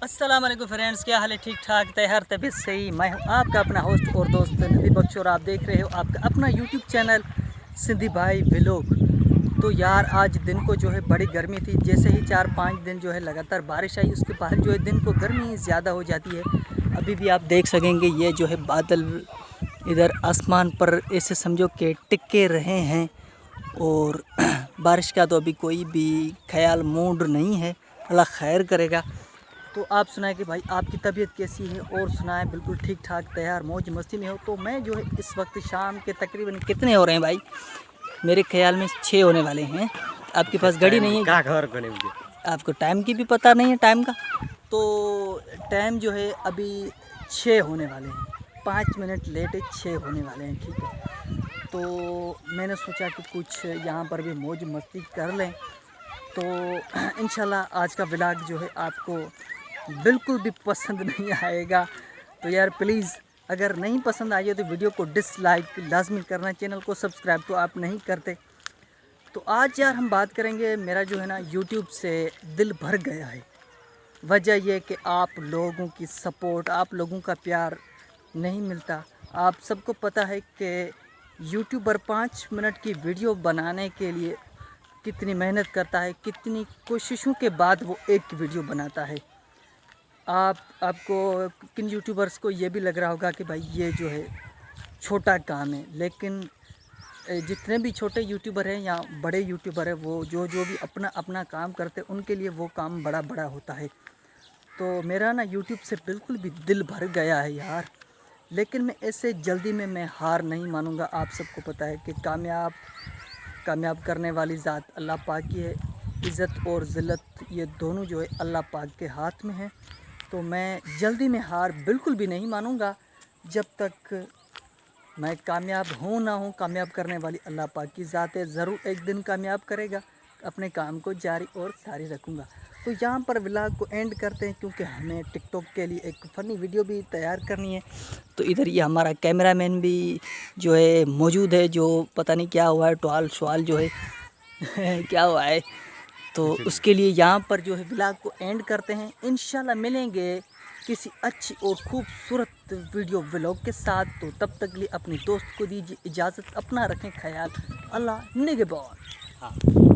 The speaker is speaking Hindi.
अस्सलाम वालेकुम फ्रेंड्स, क्या हाल है? ठीक ठाक, तैयार तबीयत सही। मैं हूं आपका अपना होस्ट और दोस्त निधि बख्श और आप देख रहे हो आपका अपना यूट्यूब चैनल सिंधी भाई व्लॉग। तो यार आज दिन को जो है बड़ी गर्मी थी, जैसे ही 4-5 दिन जो है लगातार बारिश आई उसके बाद जो है दिन को गर्मी ज़्यादा हो जाती है। अभी भी आप देख सकेंगे ये जो है बादल इधर आसमान पर ऐसे समझो कि टिके रहे हैं और बारिश का तो अभी कोई भी ख्याल मूड नहीं है। अल्लाह खैर करेगा। तो आप सुनाए कि भाई आपकी तबीयत कैसी है और सुनाए बिल्कुल ठीक ठाक तैयार मौज मस्ती में हो। तो मैं जो है इस वक्त शाम के तकरीबन कितने हो रहे हैं भाई, मेरे ख्याल में 6 होने वाले हैं। आपके पास घड़ी नहीं है? आपको टाइम की भी पता नहीं है टाइम का? तो टाइम जो है अभी 6 होने वाले हैं, 5 मिनट लेट है, 6 होने वाले हैं, ठीक है। तो मैंने सोचा कि कुछ यहाँ पर भी मौज मस्ती कर लें। तो इंशाल्लाह आज का व्लॉग जो है आपको बिल्कुल भी पसंद नहीं आएगा। तो यार प्लीज़ अगर नहीं पसंद आई है तो वीडियो को डिसलाइक लाजमी करना, चैनल को सब्सक्राइब तो आप नहीं करते। तो आज यार हम बात करेंगे, मेरा जो है ना यूट्यूब से दिल भर गया है। वजह यह कि आप लोगों की सपोर्ट, आप लोगों का प्यार नहीं मिलता। आप सबको पता है कि यूट्यूबर 5 मिनट की वीडियो बनाने के लिए कितनी मेहनत करता है, कितनी कोशिशों के बाद वो एक वीडियो बनाता है। आपको किन यूट्यूबर्स को ये भी लग रहा होगा कि भाई ये जो है छोटा काम है, लेकिन जितने भी छोटे यूट्यूबर हैं या बड़े यूट्यूबर हैं वो जो भी अपना अपना काम करते हैं उनके लिए वो काम बड़ा बड़ा होता है। तो मेरा ना यूट्यूब से बिल्कुल भी दिल भर गया है यार, लेकिन मैं ऐसे जल्दी में मैं हार नहीं मानूंगा। आप सबको पता है कि कामयाब करने वाली ज़ात अल्लाह पाक की है। इज़्ज़त और ज़िल्लत ये दोनों जो है अल्लाह पाक के हाथ में है। तो मैं जल्दी में हार बिल्कुल भी नहीं मानूंगा जब तक मैं कामयाब हूँ ना हूँ। कामयाब करने वाली अल्लाह पाक की ज़ात है, ज़रूर एक दिन कामयाब करेगा। अपने काम को जारी और सारी रखूँगा। तो यहाँ पर व्लॉग को एंड करते हैं क्योंकि हमें टिकटॉक के लिए एक फ़नी वीडियो भी तैयार करनी है। तो इधर ये हमारा कैमरामैन भी जो है मौजूद है, जो पता नहीं क्या हुआ है, टवाल शवाल जो है क्या हुआ है। तो उसके लिए यहाँ पर जो है व्लॉग को एंड करते हैं। इंशाल्लाह मिलेंगे किसी अच्छी और खूबसूरत वीडियो व्लॉग के साथ। तो तब तक लिए अपने दोस्त को दीजिए इजाज़त, अपना रखें ख्याल। अल्लाह निगहबान। हाँ।